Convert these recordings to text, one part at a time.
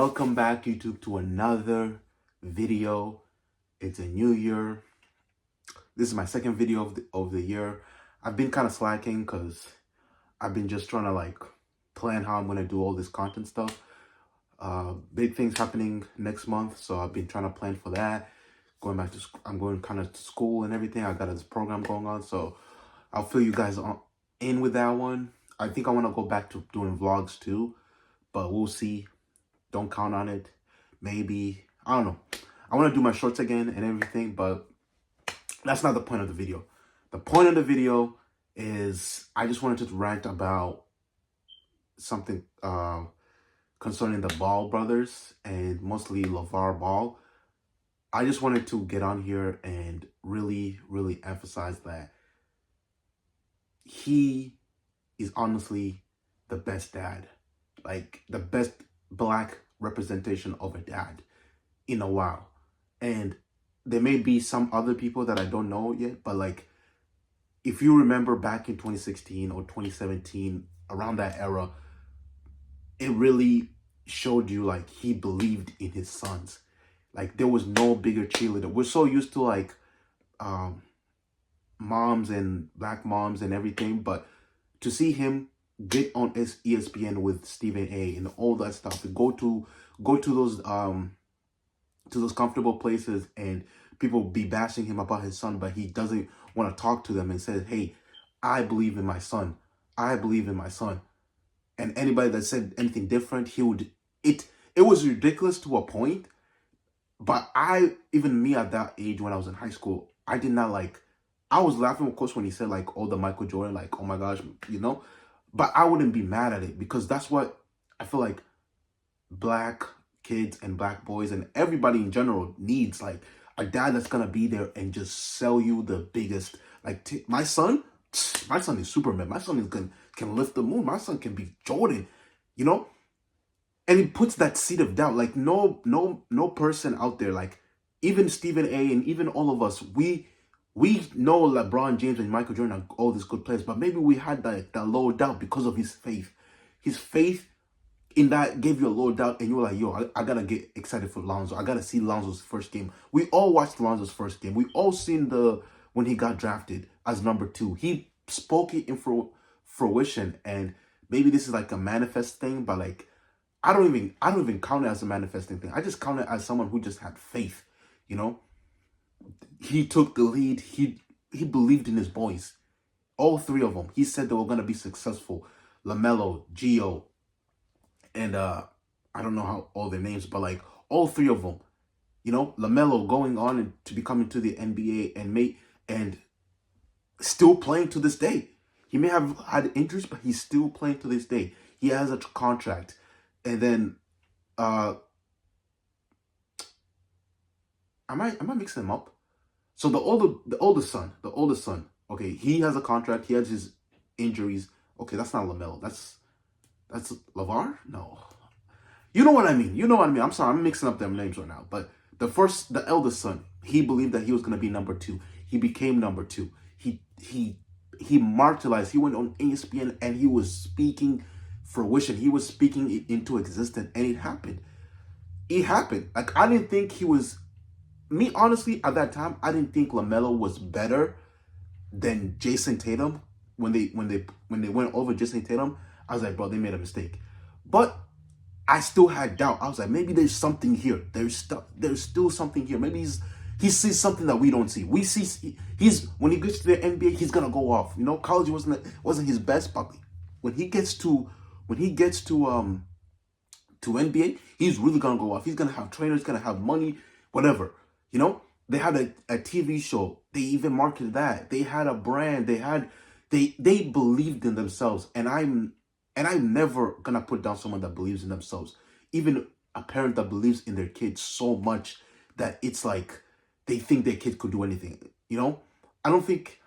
Welcome back, YouTube, to another video. It's a new year. This is my second video of the year. I've been kind of slacking because I've been just trying to plan how I'm going to do all this content stuff. Big things happening next month, so I've been trying to plan for that. Going back to school, I'm going kind of to school and everything. I got this program going on, so I'll fill you guys in with that one. I think I want to go back to doing vlogs too, but we'll see. Don't count on it. Maybe, I don't know. I want to do my shorts again and everything, but that's not the point of the video. The point of the video is I just wanted to rant about something concerning the Ball brothers and mostly Lavar Ball. I just wanted to get on here and really emphasize that he is honestly the best dad. Like the best Black representation of a dad in a while. And there may be some other people that I don't know yet, but if you remember back in 2016 or 2017, around that era, it really showed you he believed in his sons. There was no bigger cheerleader. We're so used to moms and Black moms and everything, but to see him get on ESPN with Stephen A and all that stuff, and go to those comfortable places and people be bashing him about his son, but he doesn't want to talk to them and says, hey, I believe in my son. I believe in my son. And anybody that said anything different, it was ridiculous to a point. But even me at that age when I was in high school, I did not I was laughing, of course, when he said the Michael Jordan, oh my gosh, but I wouldn't be mad at it because that's what I feel like Black kids and Black boys and everybody in general needs. A dad that's going to be there and just sell you the biggest. My son is Superman. My son can lift the moon. My son can be Jordan, And it puts that seed of doubt. No person out there, even Stephen A and even all of us, we know LeBron James and Michael Jordan are all these good players, but maybe we had that low doubt because of his faith. His faith in that gave you a low doubt, and you were like, yo, I gotta get excited for Lonzo. I gotta see Lonzo's first game. We all watched Lonzo's first game. We all seen when he got drafted as number 2. He spoke it in fruition, and maybe this is a manifest thing, but I don't even count it as a manifesting thing. I just count it as someone who just had faith, He took the lead. He believed in his boys. All 3 of them. He said they were going to be successful. LaMelo, Gio, and I don't know how all their names, but all 3 of them. LaMelo going on to becoming to the NBA and still playing to this day. He may have had injuries, but he's still playing to this day. He has a contract. And then am I mixing them up? So the oldest son, okay, he has a contract. He has his injuries. Okay, that's not LaMelo. That's Lavar? No. You know what I mean. I'm sorry, I'm mixing up them names right now. But the eldest son, he believed that he was gonna be number 2. He became number 2. He martyrized. He went on ESPN and he was speaking fruition. He was speaking it into existence, and it happened. It happened. I didn't think he was. Me, honestly, at that time, I didn't think LaMelo was better than Jason Tatum. When they went over Jason Tatum, I was like, bro, they made a mistake. But I still had doubt. I was like, maybe there's something here. There's still something here. Maybe he sees something that we don't see. We see when he gets to the NBA, he's gonna go off. College wasn't his best, but when he gets to NBA, he's really gonna go off. He's gonna have trainers, gonna have money, whatever. They had a TV show. They even marketed that. They had a brand. They believed in themselves. And I'm never gonna put down someone that believes in themselves. Even a parent that believes in their kids so much that it's they think their kid could do anything. I don't think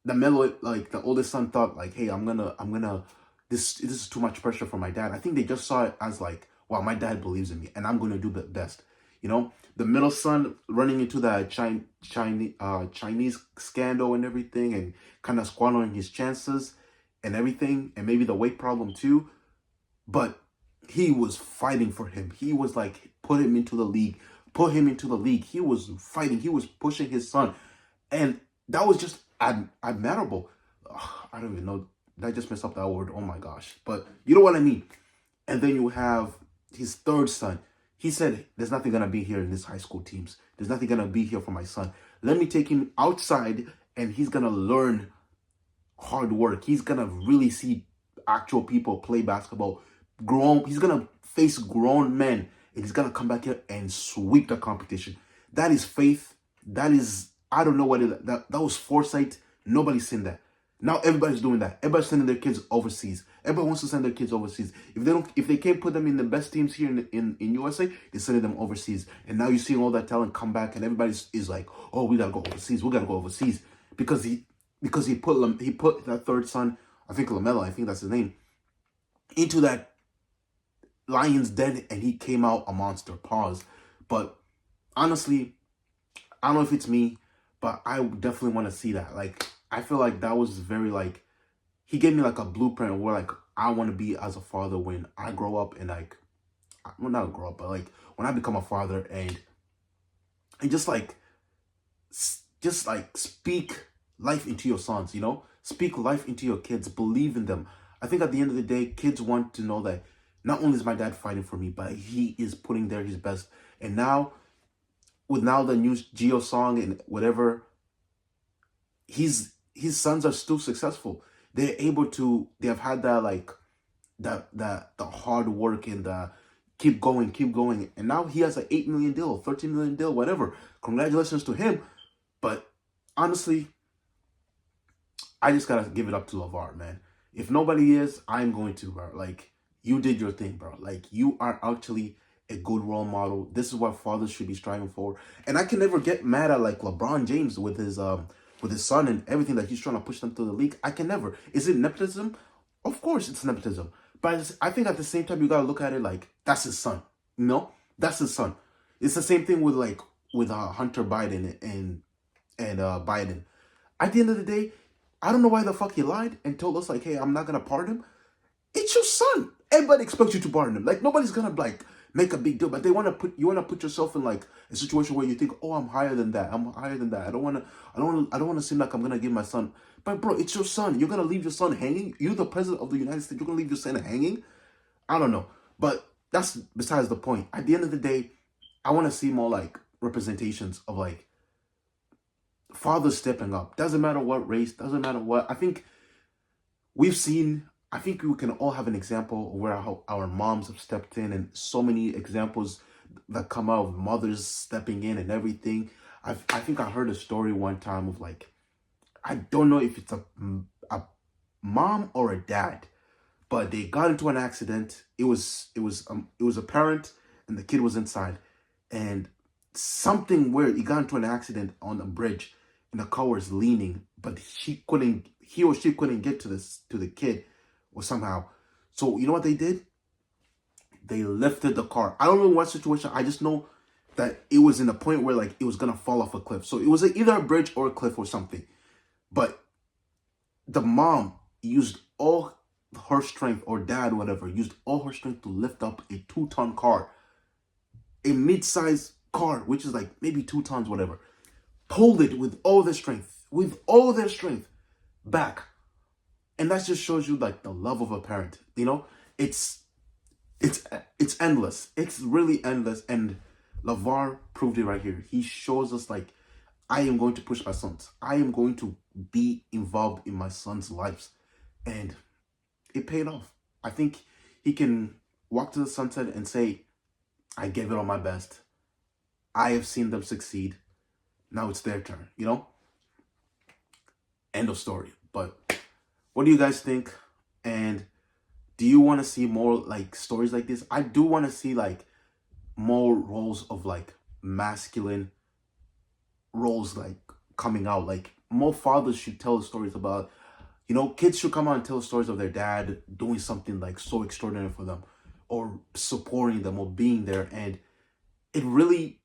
the oldest son thought hey, I'm gonna this is too much pressure for my dad. I think they just saw it as wow, my dad believes in me and I'm gonna do the best. The middle son running into the Chinese scandal and everything, and kind of squandering his chances and everything, and maybe the weight problem too. But he was fighting for him. He was like, put him into the league, put him into the league. He was fighting. He was pushing his son, and that was just admirable. Ugh, I don't even know. Did I just mess up that word? Oh my gosh! But you know what I mean. And then you have his third son. He said, "There's nothing gonna be here in this high school teams. There's nothing gonna be here for my son. Let me take him outside, and he's gonna learn hard work. He's gonna really see actual people play basketball. He's gonna face grown men, and he's gonna come back here and sweep the competition." That is faith. That is, I don't know what that was foresight. Nobody's seen that. Now everybody's doing that. Everybody's sending their kids overseas. Everybody wants to send their kids overseas. If they can't put them in the best teams here in USA, they're sending them overseas. And now you're seeing all that talent come back, and everybody is like, "Oh, we gotta go overseas. We gotta go overseas," because he put that third son, I think LaMelo, I think that's his name, into that lion's den, and he came out a monster. Pause. But honestly, I don't know if it's me, but I definitely want to see that. Like, I feel like that was very like, he gave me like a blueprint where like I want to be as a father when I grow up, and like, well, not grow up, but like when I become a father, and just like speak life into your sons, you know? Speak life into your kids. Believe in them. I think at the end of the day, kids want to know that not only is my dad fighting for me, but he is putting there his best. And now, with now the new Geo song and whatever, his sons are still successful. They're able to, they have had that like, the hard work and the keep going. And now he has an 8 million deal, 13 million deal, whatever. Congratulations to him. But honestly, I just gotta give it up to Lavar, man. If nobody is, I'm going to, bro. Like, you did your thing, bro. Like, you are actually a good role model. This is what fathers should be striving for. And I can never get mad at like LeBron James with his son and everything that he's trying to push them to the league. I can never. Is it nepotism? Of course it's nepotism. But I think at the same time you gotta look at it like that's his son. You know? That's his son. It's the same thing with like with Hunter Biden and Biden. At the end of the day, I don't know why the fuck he lied and told us like, hey, I'm not gonna pardon him. It's your son. Everybody expects you to pardon him. Like, nobody's gonna like make a big deal, but you wanna put yourself in like a situation where you think, oh, I'm higher than that. I don't wanna seem like I'm gonna give my son. But bro, it's your son. You're gonna leave your son hanging? You're the president of the United States. You're gonna leave your son hanging? I don't know. But that's besides the point. At the end of the day, I wanna see more like representations of like fathers stepping up. Doesn't matter what race, doesn't matter what. I think we can all have an example where our moms have stepped in, and so many examples that come out of mothers stepping in and everything. I think I heard a story one time of like, I don't know if it's a mom or a dad, but they got into an accident. It was a parent and the kid was inside, and something weird. He got into an accident on a bridge, and the car was leaning, but he or she couldn't get to the kid, or somehow. So you know what they did? They lifted the car. I don't know what situation. I just know that it was in a point where like it was gonna fall off a cliff. So it was either a bridge or a cliff or something. But the mom used all her strength, or dad, whatever, used all her strength to lift up a 2-ton car, a mid-sized car, which is like maybe 2 tons, whatever. Pulled it with all their strength, back. And that just shows you like the love of a parent. You know, it's endless. It's really endless. And Lavar proved it right here. He shows us like, I am going to push my sons. I am going to be involved in my sons' lives. And it paid off. I think he can walk to the sunset and say, I gave it all my best. I have seen them succeed. Now it's their turn, you know? End of story. But what do you guys think? And do you want to see more like stories like this? I do want to see like more roles of like masculine roles like coming out. Like more fathers should tell stories about, you know, kids should come out and tell stories of their dad doing something like so extraordinary for them, or supporting them, or being there. And it really,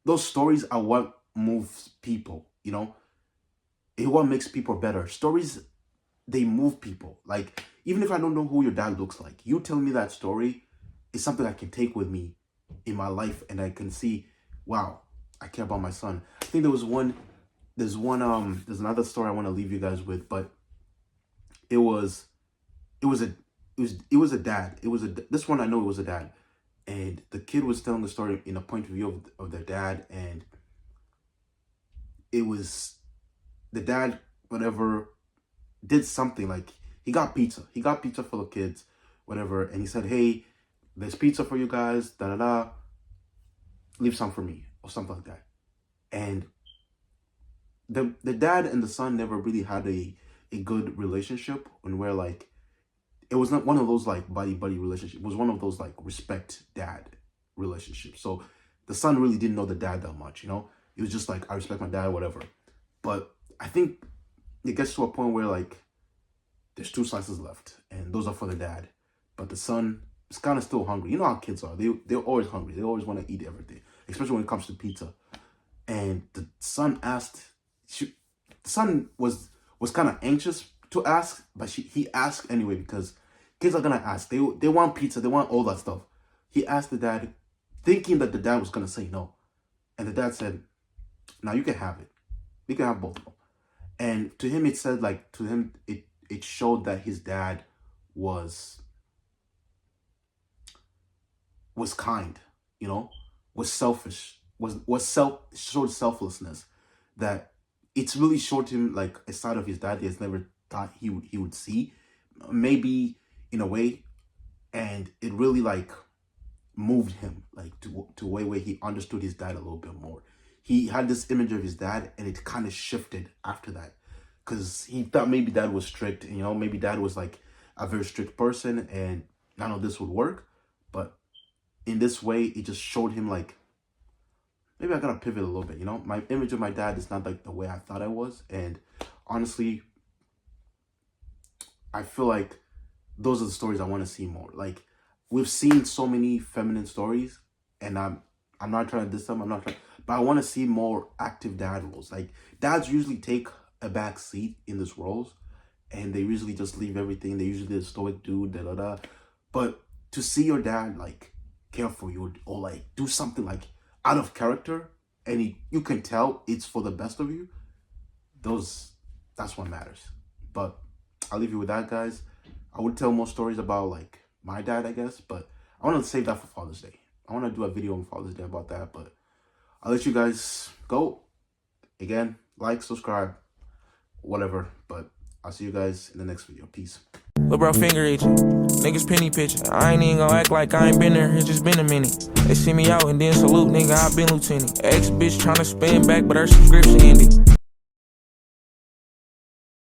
those stories are what moves people, you know? It's what makes people better. Stories, they move people. Like, even if I don't know who your dad looks like, you telling me that story is something I can take with me in my life, and I can see, wow, I care about my son. I think there's another story I want to leave you guys with, but it was a dad. This one I know it was a dad, and the kid was telling the story in a point of view of their dad, and it was the dad, whatever, did something like he got pizza for the kids, whatever, and he said, hey, there's pizza for you guys, da da da, leave some for me, or something like that. And the dad and the son never really had a good relationship, and where like it was not one of those like buddy relationship. It was one of those like respect dad relationships. So the son really didn't know the dad that much, you know? It was just like, I respect my dad, whatever. But I think it gets to a point where like there's 2 slices left, and those are for the dad. But the son is kind of still hungry. You know how kids are. They're always hungry. They always want to eat everything, especially when it comes to pizza. And the son the son was kind of anxious to ask, but he asked anyway, because kids are gonna ask. They want pizza. They want all that stuff. He asked the dad, thinking that the dad was gonna say no, and the dad said, "Now you can have it. You can have both of them." And to him, it said like it showed that his dad was kind, you know, was selfish, showed selflessness. That it's really showed him like a side of his dad he has never thought he would see, maybe in a way, and it really like moved him like to a way where he understood his dad a little bit more. He had this image of his dad, and it kind of shifted after that, because he thought maybe dad was strict, you know, maybe dad was like a very strict person, and none of this would work. But in this way, it just showed him like, maybe I gotta pivot a little bit, you know? My image of my dad is not like the way I thought I was. And honestly, I feel like those are the stories I want to see more. Like, we've seen so many feminine stories, and I'm not trying to diss them, but I want to see more active dad roles. Like, dads usually take a back seat in these roles, and they usually just leave everything. They usually a stoic dude, da da da. But to see your dad like care for you, or like do something like out of character, and you can tell it's for the best of you, that's what matters. But I'll leave you with that, guys. I would tell more stories about like my dad, I guess, but I want to save that for Father's Day. I want to do a video on Father's Day about that, but I'll let you guys go. Again, like, subscribe, whatever, but I'll see you guys in the next video. Peace. Lil' bro finger itching, niggas penny pitching. I ain't even gon' act like I ain't been there, it's just been a minute. They see me out and then salute, nigga, I been lieutenant. Ex bitch tryna spin back, but her subscription ended.